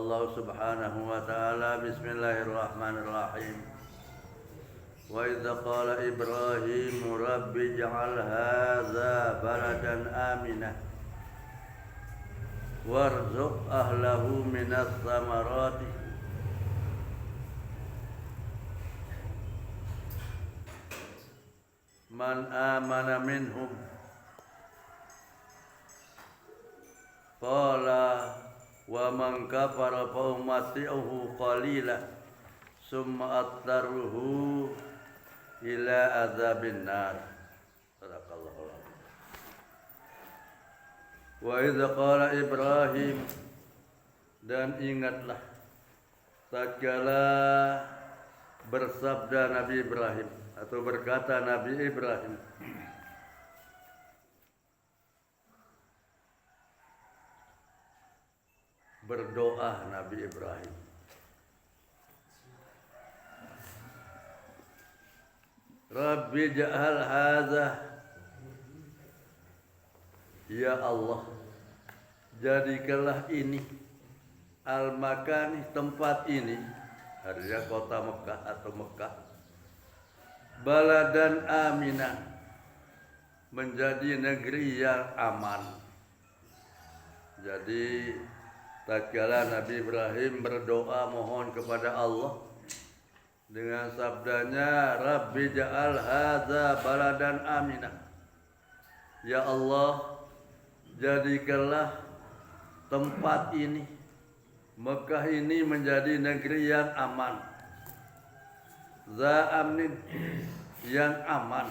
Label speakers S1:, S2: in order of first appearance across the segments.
S1: Allah Subhanahu wa ta'ala, bismillahirrahmanirrahim. Wa idza qala Ibrahim rabbi ij'al hadza baladan aminah warzuq ahlahu minas samarati man amana minhum qala wa man kafara fa umati'uhu qalila summa attaruhu ila azabin nar. Sadaqallahu alazim. Wa idza qala Ibrahim, dan ingatlah tatkala bersabda Nabi Ibrahim atau berkata Nabi Ibrahim, berdoa Nabi Ibrahim, Rabbi ja'al hadza, ya Allah, jadikanlah ini al-makani, tempat ini, artinya kota Mekah atau Mekah, baladan aminah, menjadi negeri yang aman. Jadi tatkala Nabi Ibrahim berdoa mohon kepada Allah dengan sabdanya, Rabbi ja'al hadza baladan aminah, ya Allah, jadikanlah tempat ini, Mekah ini, menjadi negeri yang aman, za amnin, yang aman.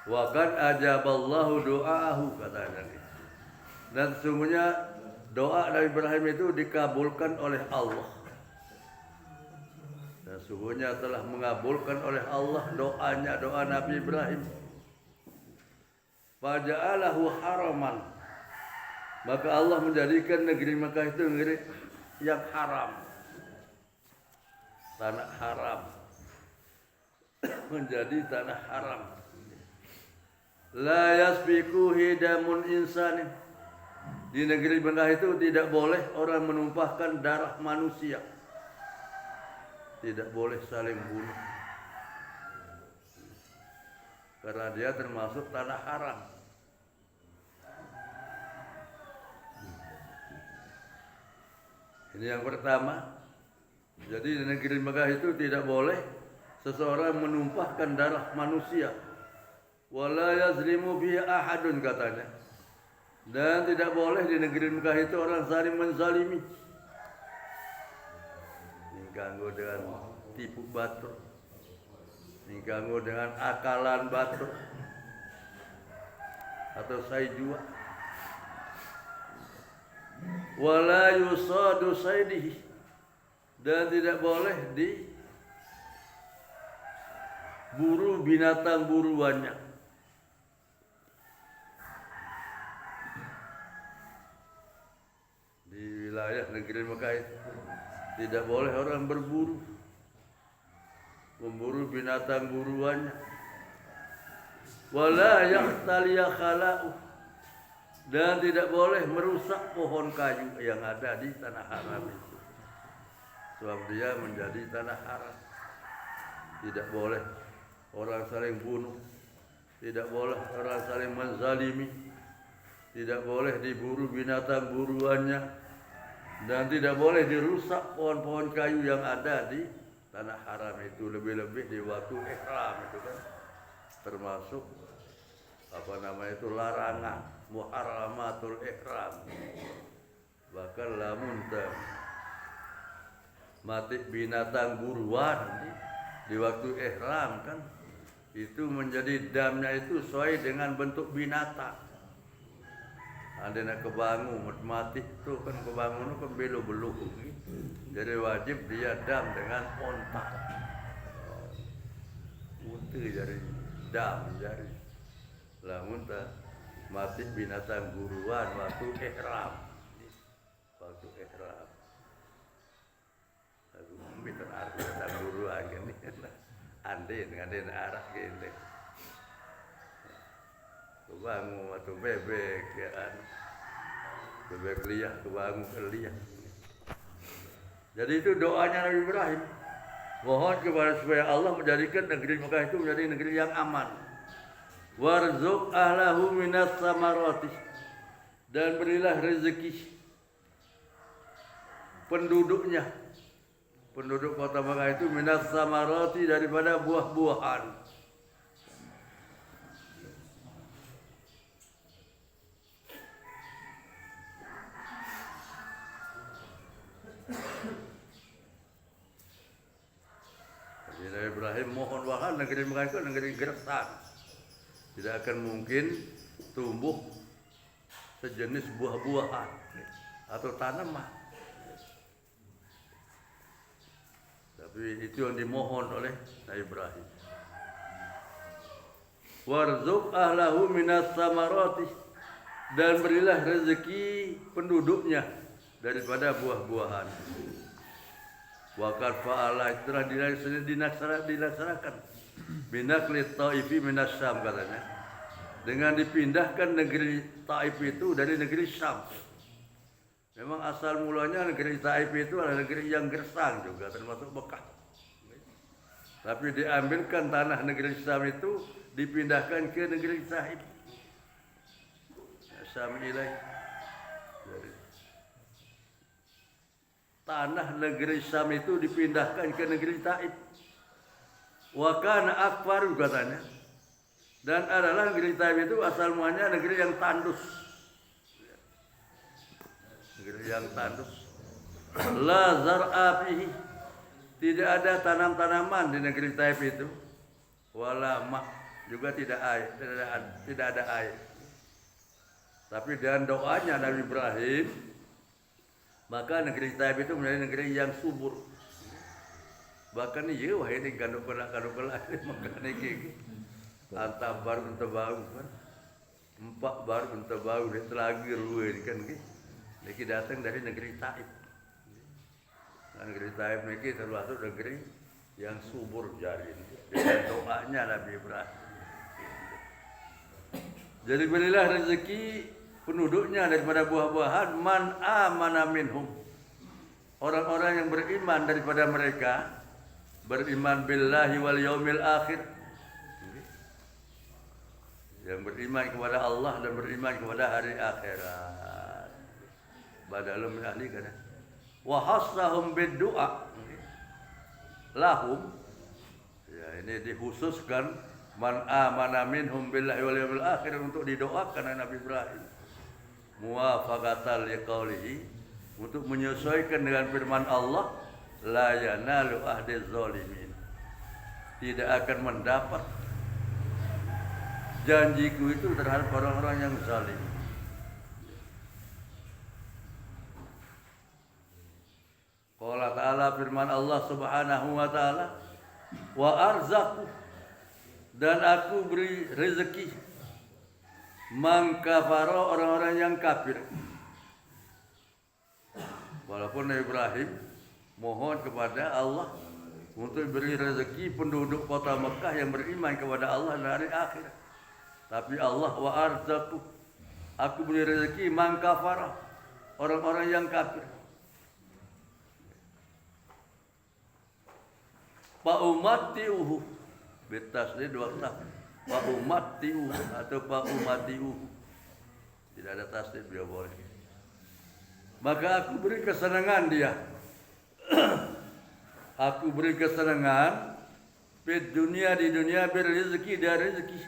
S1: Wa qad ajaballahu du'aahu, katanya. Dan sesungguhnya doa Nabi Ibrahim itu dikabulkan oleh Allah. Dan sesungguhnya telah mengabulkan oleh Allah doanya, doa Nabi Ibrahim. Faja'alahu haraman, maka Allah menjadikan negeri Mekah itu negeri yang haram, tanah haram, menjadi tanah haram. La yasbiku hidamun insanin, di negeri Mekah itu tidak boleh orang menumpahkan darah manusia, tidak boleh saling bunuh, karena dia termasuk tanah haram. Ini yang pertama. Jadi di negeri Mekah itu tidak boleh seseorang menumpahkan darah manusia. Wala yazlimu bihi ahadun, katanya. Dan tidak boleh di negeri Mekah itu orang saling menzalimi, diganggu dengan tipu batur, diganggu dengan akalan batur atau saijua. Wala yusadu saidihi, dan tidak boleh diburu binatang buruannya. Di wilayah negeri Mekah itu tidak boleh orang berburu, memburu binatang buruannya. Wala yahtaliya khala'u, dan tidak boleh merusak pohon kayu yang ada di tanah haram itu, sebab dia menjadi tanah haram. Tidak boleh orang saling bunuh, tidak boleh orang saling menzalimi, tidak boleh diburu binatang buruannya, dan tidak boleh dirusak pohon-pohon kayu yang ada di tanah haram itu, lebih-lebih di waktu ihram itu kan termasuk itu larangan, muharramatul ihram. Bahkan lamun mati binatang buruan di waktu ihram kan, itu menjadi damnya itu sesuai dengan bentuk binatang. Ada nak kebangun mati itu kan, kebangun itu kan belu-belu, jadi wajib dia dam dengan onta, unta jadi dam, jadi lamun mati binatang buruan waktu ihram, waktu ihram. Aku minta arti binatang buruan gini, andin arah gini. Kebangun atau bebek ya kan, bebek liah kebangun liah. Jadi itu doanya Nabi Ibrahim. Mohon kepada supaya Allah menjadikan negeri Mekah itu menjadi negeri yang aman. Warzuq ahlahu minas samarati, dan berilah rezeki penduduk kota Mekah itu minas samarati, daripada buah-buahan. Nabi Ibrahim mohon bahkan negeri Mekah itu negeri gersang, tidak akan mungkin tumbuh sejenis buah-buahan atau tanaman. Tapi itu yang dimohon oleh Nabi Ibrahim. Warzuq ahlahu minas samarati, dan berilah rezeki penduduknya daripada buah-buahan. Waqad fa'ala, telah dilaksanakan binakli Taifi minas Syam, katanya, dengan dipindahkan negeri Taif itu dari negeri Syam. Memang asal mulanya negeri Taif itu adalah negeri yang gersang juga, termasuk Mekah. Tapi diambilkan tanah negeri Syam itu, dipindahkan ke negeri Taif. Syam ilai. Tanah negeri Syam itu dipindahkan ke negeri Taif. Wa kana akbar, katanya. Dan adalah negeri Taif itu asal mulanya negeri yang tandus. Negeri yang tandus. La zar'a fihi, tidak ada tanam-tanaman di negeri Taif itu. Wala ma', juga tidak ada air. Tapi dengan doanya Nabi Ibrahim, maka negeri Taif itu menjadi negeri yang subur. Bahkan iya wah ini kandung-kandung makanya gigi. Antap baru tebau kan. Empat baru tebau di Telagi ruwe kan gigi. Niki datang dari negeri Taif. Nah, negeri Taif niki termasuk negeri yang subur jadi. Dengan doanya Nabi Ibrahim. Jadi berilah rezeki penduduknya daripada buah-buahan, man amana minhum, orang-orang yang beriman daripada mereka, beriman billahi wal yaumil akhir, yang beriman kepada Allah dan beriman kepada hari akhirat. Badalum min ahli kana wa hassahum bid-du'a lahum, ya ini dikhususkan man amana minhum billahi wal yaumil akhir untuk didoakan oleh Nabi Ibrahim. Muwafaqatan liqaulihi, untuk menyesuaikan dengan firman Allah, la yanalu ahdiz zalimin, tidak akan mendapat janjiku itu terhadap orang-orang yang zalim. Qala ta'ala, firman Allah Subhanahu wa ta'ala, wa arzaqu, dan aku beri rezeki man kafara, orang-orang yang kafir. Walaupun Nabi Ibrahim mohon kepada Allah untuk beri rezeki penduduk kota Mekah yang beriman kepada Allah dan hari akhir, tapi Allah wa arzaqu, aku beri rezeki man kafara, orang-orang yang kafir. Fa umatiuhu, bitasdid wa tah. Wa umatiuhu atau fa umatiuhu, tidak ada tasdid, dia boleh. Maka aku beri kesenangan dia. Aku beri kesenangan di dunia berzeki dan rezeki.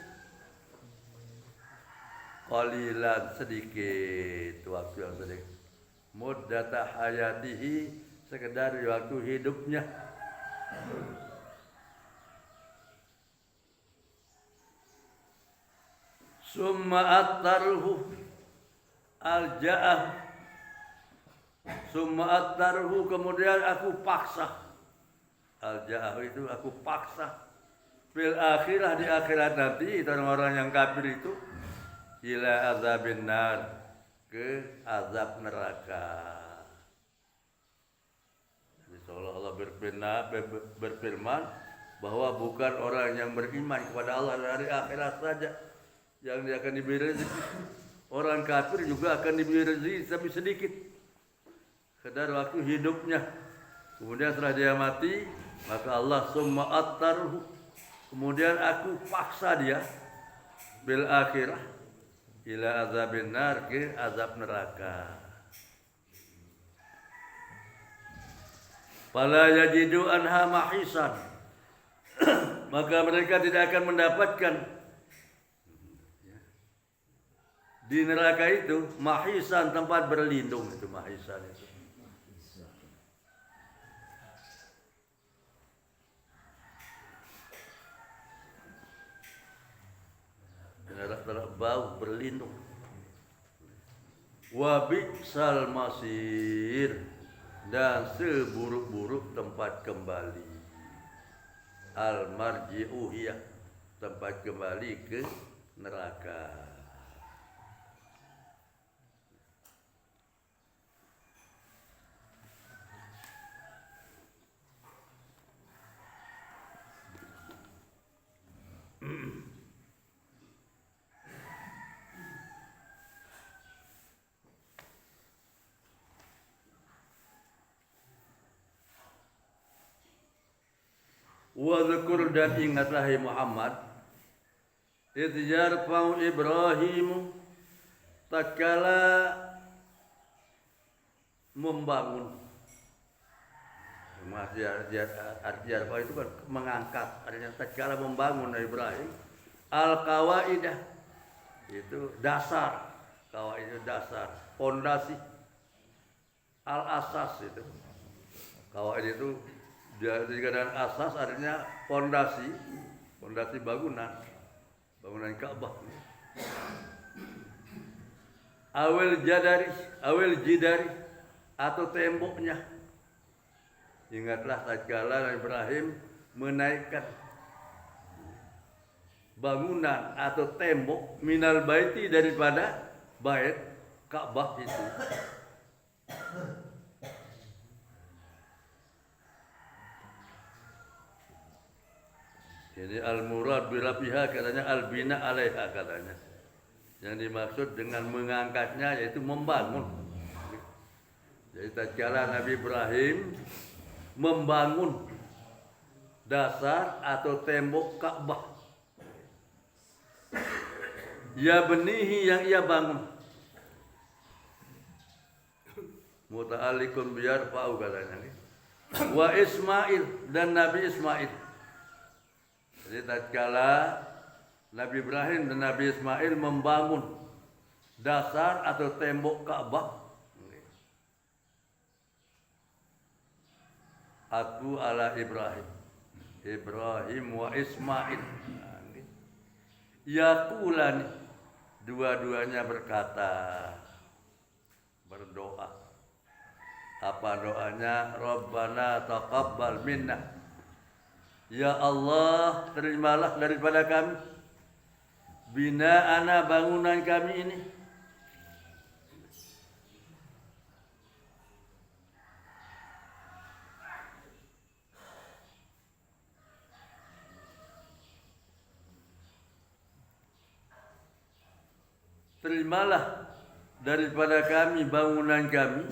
S1: Qalilan, sedikit waktu yang sedikit. Muddata hayatihi, sekedar waktu hidupnya. Summa attaruhu alja'ah, summa attaruhu, kemudian aku paksa. Alja'ah itu aku paksa. Fil akhirah, di akhirat nanti, orang-orang yang kafir itu, ila azabin nar, ke azab neraka. Jadi seolah-olah berfirman bahwa bukan orang yang beriman kepada Allah dan hari akhirat saja yang dia akan diberi rezeki, Orang kafir juga akan diberi rezeki tapi sedikit kadar waktu hidupnya. Kemudian setelah dia mati, maka Allah summa attaruhu, kemudian aku paksa dia bil akhirah ila azabin nar, ke azab neraka. Fala yajidu anha mahisan, maka mereka tidak akan mendapatkan di neraka itu mahisan, tempat berlindung. Itu mahisan itu. Neraka bau berlindung. Wa bi'sal masir, dan seburuk-buruk tempat kembali. Al marji'u hiya, tempat kembali ke neraka. Wadhkur, dan ingatlah hai Muhammad, idh yarfa'u Ibrahim, tatkala membangun. Arti yarfa'u itu kan mengangkat, artinya tatkala membangun Ibrahim al-qawaidah, itu dasar, qawaid itu dasar, pondasi, al-asas itu. Qawaid itu dijadikan asas, artinya pondasi bangunan Ka'bah. Awil jidari, atau temboknya. Ingatlah tatkala Ibrahim menaikkan bangunan atau tembok minal baiti, daripada bait Ka'bah itu. Jadi al-murad birafiha, katanya al-bina alaiha, katanya. Yang dimaksud dengan mengangkatnya yaitu membangun. Jadi tatkala Nabi Ibrahim membangun dasar atau tembok Ka'bah, ya benihi, yang ia bangun, muta'alliqun biyarfa'u, katanya. Wa Ismail, dan Nabi Ismail. Jadi tatkala Nabi Ibrahim dan Nabi Ismail membangun dasar atau tembok Ka'bah, aku ala Ibrahim wa Ismail, yaqulani, dua-duanya berkata, berdoa. Apa doanya? Rabbana taqabbal minna, ya Allah, terimalah daripada kami bina'ana, bangunan kami ini. Terimalah daripada kami bangunan kami,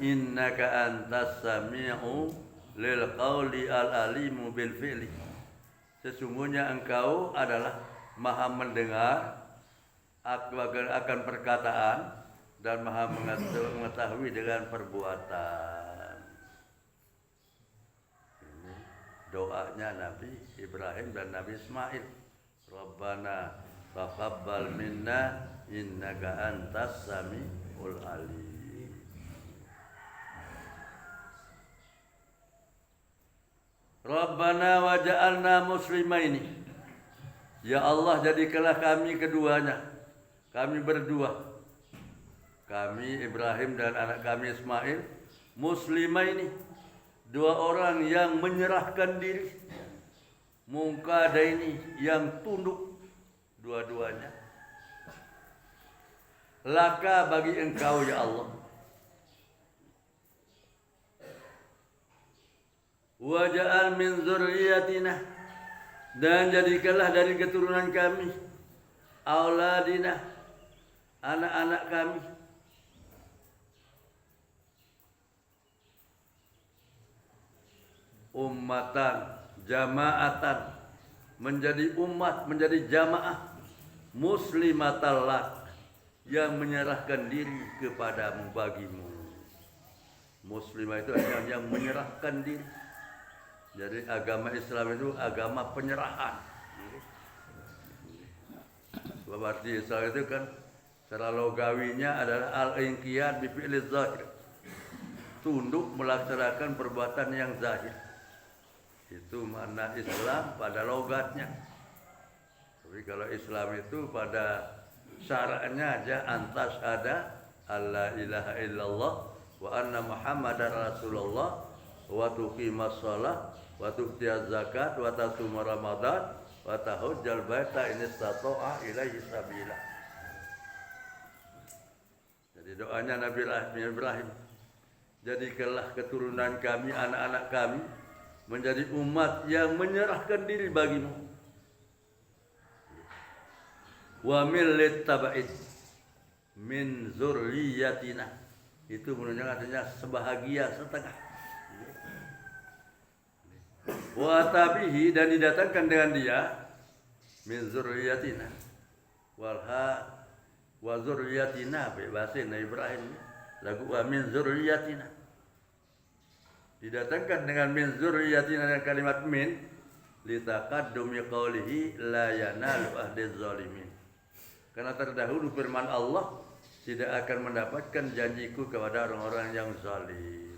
S1: innaka antas sami'u lil qawli al-alimu bil fi'li, sesungguhnya engkau adalah maha mendengar akan perkataan dan maha mengetahui dengan perbuatan. Ini doanya Nabi Ibrahim dan Nabi Ismail. Rabbana taqabbal minna innaka antas sami'ul alim. Rabbana waja'alna muslimaini, ya Allah, jadikanlah kami keduanya, kami berdua, kami Ibrahim dan anak kami Ismail, muslimaini, dua orang yang menyerahkan diri, mungkadaini, yang tunduk dua-duanya, laka, bagi engkau ya Allah. Waja'al min dzurriyyatina, dan jadikanlah dari keturunan kami, auladina, anak-anak kami ummatan jamaatan, menjadi umat, menjadi jamaah muslimatal lak, yang menyerahkan diri kepadamu bagimu. Muslimah itu adalah yang menyerahkan diri. Jadi agama Islam itu agama penyerahan. Berarti Islam itu kan secara logawinya adalah al-inqiyad bi fi'li zahir, tunduk melaksanakan perbuatan yang zahir. Itu makna Islam pada logatnya. Tapi kalau Islam itu pada syaratnya aja, antas ada alla ilaha illallah wa anna muhammadar rasulullah wa tuqimas shalah wa tu'tiyaz zakat wa tasuma ramadan wa tahujjal baita in istata'a ilaihi sabila. Jadi doanya Nabi Ibrahim, jadikanlah keturunan kami, anak-anak kami menjadi umat yang menyerahkan diri bagimu. Wa millit taba'id min zurriyatina, itu menunjukkan artinya sebahagia setengah. Wa tabihi, dan didatangkan dengan dia, min zurriyatina walha wa zurriyatina, bahasa Nabi Ibrahim lagu wa min zurriyatina, didatangkan dengan min zurriyatina dan kalimat min litaqaddumi qawlihi la yanalu ahdiz zalimin, karena terdahulu firman Allah, tidak akan mendapatkan janjiku kepada orang-orang yang zalim.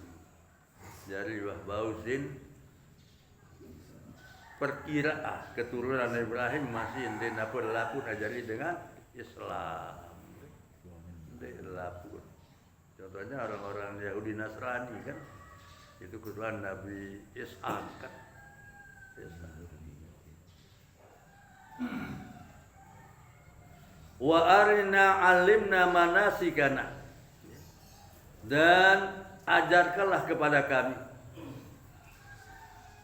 S1: Jadi bahausin perkiraan keturunan Ibrahim masih apa lapun ajari dengan Islam. Lapun. Contohnya orang-orang Yahudi Nasrani kan, itu keturunan Nabi Ishak kan. Wa arina alimna manasikana, dan ajarkanlah kepada kami.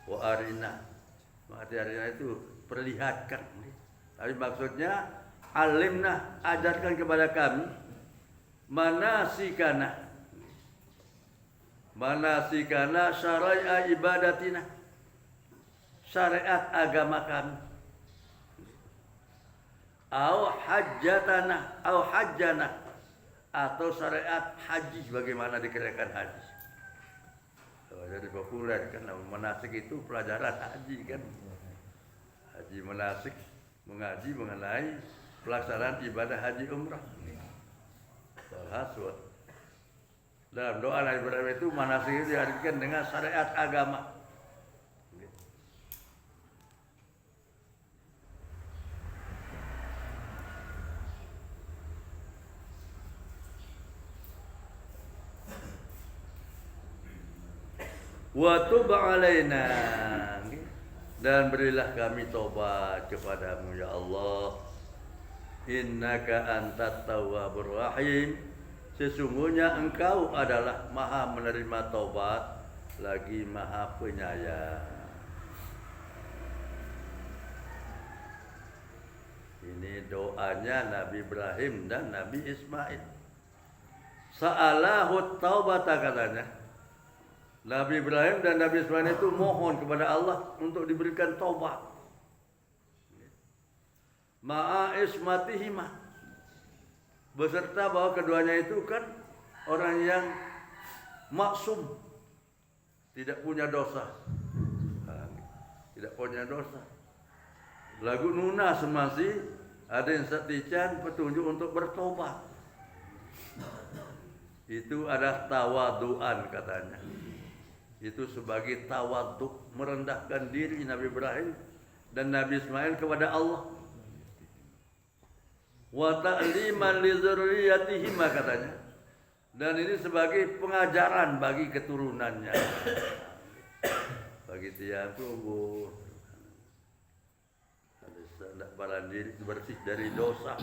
S1: Wa arina, arti arina itu perlihatkan, tapi maksudnya alimna, ajarkan kepada kami, manasikana, manasikana syariat ibadatina, syariat agama kami, au hajjatana, au hajjana, atau syariat haji, bagaimana dikerjakan haji. Jadi populer kan, manasik itu pelajaran haji kan, haji manasik, mengaji mengenai pelaksanaan ibadah haji umrah. Hasil dalam doa Nabi Ibrahim itu manasik itu diartikan dengan syariat agama. Wa tub alaina, dan berilah kami tobat kepadamu ya Allah. Innaka antat tawwabur rahim, sesungguhnya engkau adalah maha menerima tobat lagi maha penyayang. Ini doanya Nabi Ibrahim dan Nabi Ismail. Sa'alahu taubata, katanya Nabi Ibrahim dan Nabi Ismail itu mohon kepada Allah untuk diberikan taubat. Ma'a ismatihima, beserta bahwa keduanya itu kan orang yang maksum, tidak punya dosa. Tidak punya dosa. Lagu nuna semasi ada yang setican petunjuk untuk bertobat. Itu adalah tawaduan katanya. Itu sebagai tawaduk, merendahkan diri Nabi Ibrahim dan Nabi Ismail kepada Allah. Wa ta'liman li dzurriyyatihim, katanya. Dan ini sebagai pengajaran bagi keturunannya. Bagi tiang tubuh. Hendak balan diri bersih dari dosa.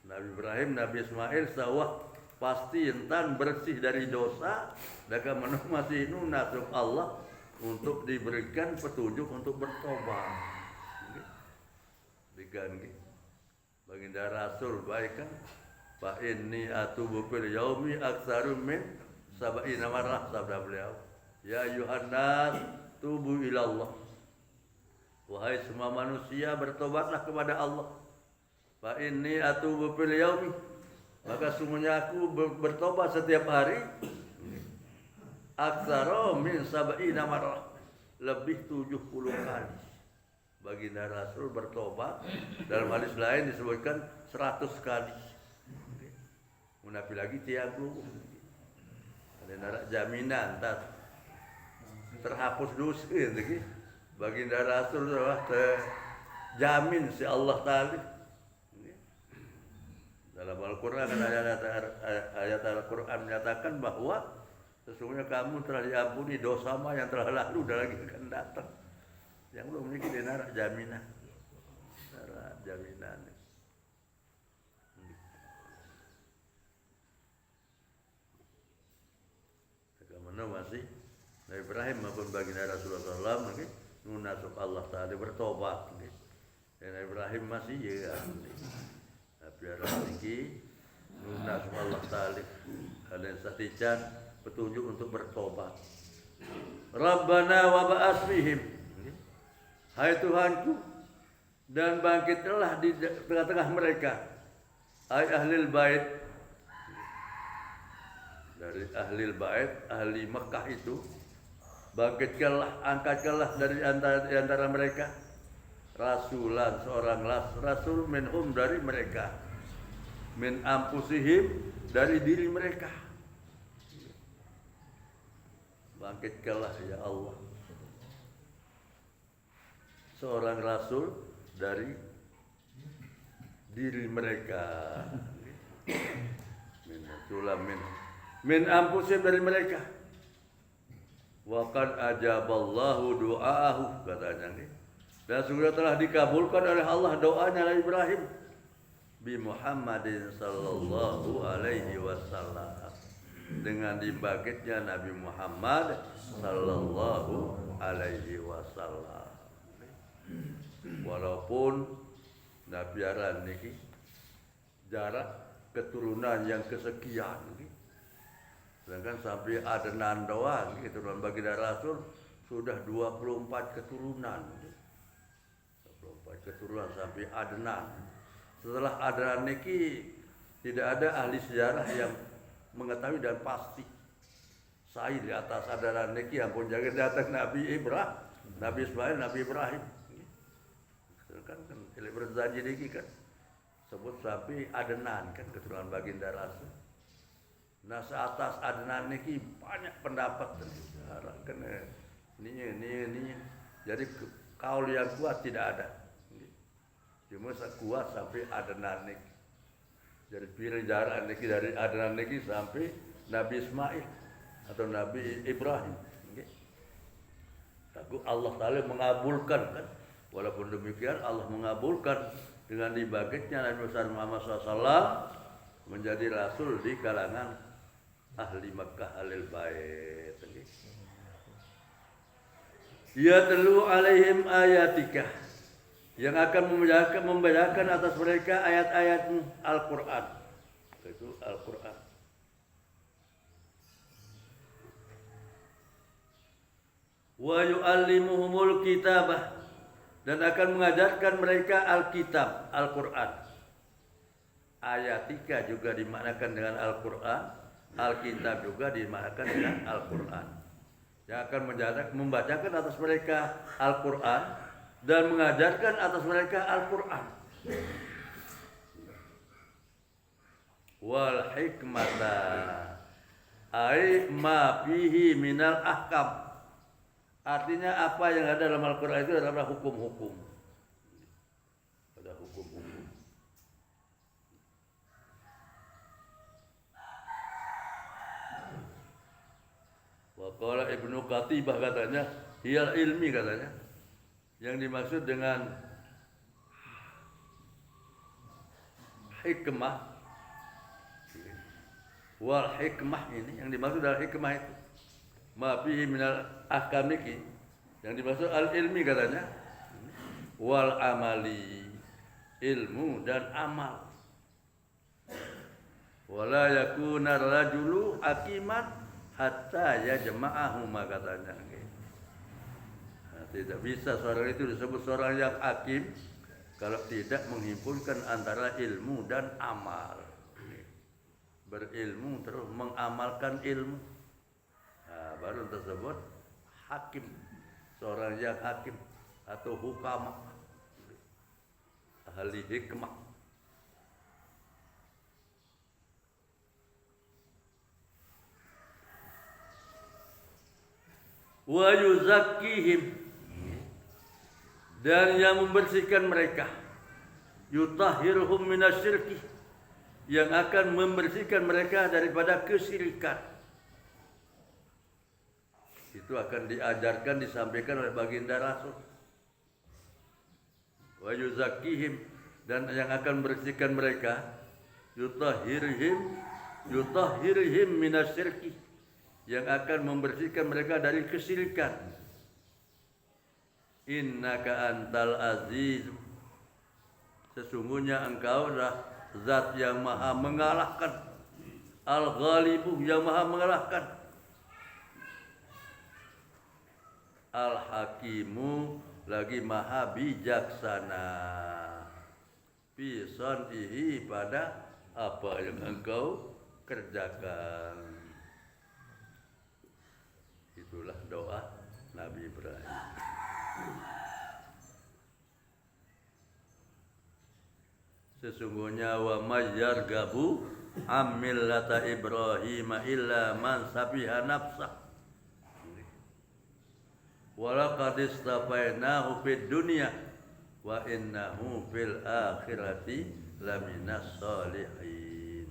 S1: Nabi Ibrahim, Nabi Ismail sawah pasti entan bersih dari dosa, dan masih nunasuk Allah untuk diberikan petunjuk untuk bertobat. Diganti baginda Rasul baik kan, Fa inni atubu fil yaumi aktsaru min sab'ina marrah, sabda beliau. Ya Yuhannas, tubu ilallah. Wahai semua manusia, bertobatlah kepada Allah. Fa inni atubu fil yaumi, maka sungguhnya aku bertobat setiap hari. Aktsaru min sab'ina marrah, lebih 70 kali. Baginda Rasul bertobat, dalam hadis lain disebutkan 100 kali. Munafi lagi 30. Ada narak jaminan terhapus dosa gitu. Baginda Rasul adalah terjamin si Allah Ta'ala. Dalam Al-Quran ayat Al-Quran menyatakan bahwa sesungguhnya kamu telah diampuni dosa yang telah lalu dan lagi akan datang. Yang belum memiliki dia narak jaminan. Narak jaminan. Bagaimana masih Nabi Ibrahim maupun baginda Rasulullah SAW nunasuk Allah Ta'ala bertobat. Nabi Ibrahim masih ya. Tapi orang ini nunasuk Allah Ta'ala. Kalian satican petunjuk untuk bertobat. Rabbana wa ba'ats fihim, hai Tuhanku, dan bangkitlah di tengah-tengah mereka, hai ahlil bait, dari ahlil bait, ahli Mekah itu, bangkitkanlah, angkatkanlah dari antara mereka rasulan, seorang rasul minhum, dari mereka, min anfusihim, dari diri mereka. Bangkitkanlah ya Allah seorang rasul dari diri mereka. Min anfusihim, dari mereka. Wa qad ajaballahu du'aahu, katanya nih. Dan sudah telah dikabulkan oleh Allah doanya Nabi Ibrahim bi Muhammadin sallallahu alaihi wasallam, dengan dibangkitnya Nabi Muhammad sallallahu alaihi wasallam. Walaupun nabiaran niki jarak keturunan yang kesekian niki, sedangkan sampai Adnan doang keturunan baginda Rasul sudah 24 keturunan. 24 keturunan sampai Adnan. Setelah Adnan niki tidak ada ahli sejarah yang mengetahui dan pasti saya di atas Adnan niki yang pun jangan datang Nabi Ibrahim, Nabi Ismail, Nabi Ibrahim. Kan berjanji niki kan sebut sampai Adnan kan keturunan baginda Rasul. Nah seatas Adnan niki banyak pendapat kan ini. Jadi kaul yang kuat tidak ada. Cuma kuat sampai Adnan niki. Jadi pilih jarak niki dari Adnan niki sampai Nabi Ismail atau Nabi Ibrahim. Tapi Allah Ta'ala mengabulkan kan. Walaupun demikian Allah mengabulkan dengan dibangkitnya Nabi Muhammad SAW menjadi Rasul di kalangan ahli Makkah ahlil bait. Ya telu alaihim ayatika, yang akan membacakan atas mereka ayat-ayat Al-Quran. Itu Al-Quran. Wa yu'allimuhumul kitabah, dan akan mengajarkan mereka Alkitab, Al-Quran. Ayatika juga dimaknakan dengan Al-Quran, Alkitab juga dimaknakan dengan Al-Quran. Yang akan membacakan atas mereka Al-Quran dan mengajarkan atas mereka Al-Quran. Wal hikmata ai ma fihi minal ahkam. Artinya apa yang ada dalam Al-Quran itu adalah hukum-hukum. Ada hukum-hukum. Waqala Ibnu Qatibah katanya, hiyal ilmi katanya. Yang dimaksud dengan hikmah, wal hikmah ini yang dimaksud adalah hikmah itu. Ma fihi minal ahkamiki, yang dimaksud al-ilmi katanya, wal amali, ilmu dan amal. Wala yakuna rajulu hakiman hatta yajma'ahuma katanya. Nah, tidak bisa seorang itu disebut seorang yang hakim kalau tidak menghimpunkan antara ilmu dan amal. Berilmu terus mengamalkan ilmu. Nah, baru tersebut hakim. Seorang yang hakim atau hukama, ahli hikmah. Wa yuzakkihim, dan yang membersihkan mereka, yutahhiruhum minasyirki, yang akan membersihkan mereka daripada kesyirikan. Itu akan diajarkan, disampaikan oleh baginda Rasul. Wa yuzakkihim, dan yang akan membersihkan mereka, yutahhirihim minasyirki, yang akan membersihkan mereka dari kesyirikan. Innaka antal aziz, sesungguhnya engkau adalah zat yang maha mengalahkan, al-ghalibu, yang maha mengalahkan, al-hakimu, lagi maha bijaksana, fi sanihi, pada apa yang engkau kerjakan. Itulah doa Nabi Ibrahim. Sesungguhnya wa mayyargabu amillata Ibrahim illa man safiha nafsah wa laqad istafainahu fid dunya wa innahu fil akhirati laminas sholihin.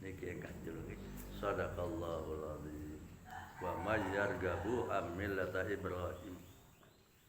S1: Niki kanjeng niki. Sadaqallahul azim. Wa mayyargabu amillata Ibrahim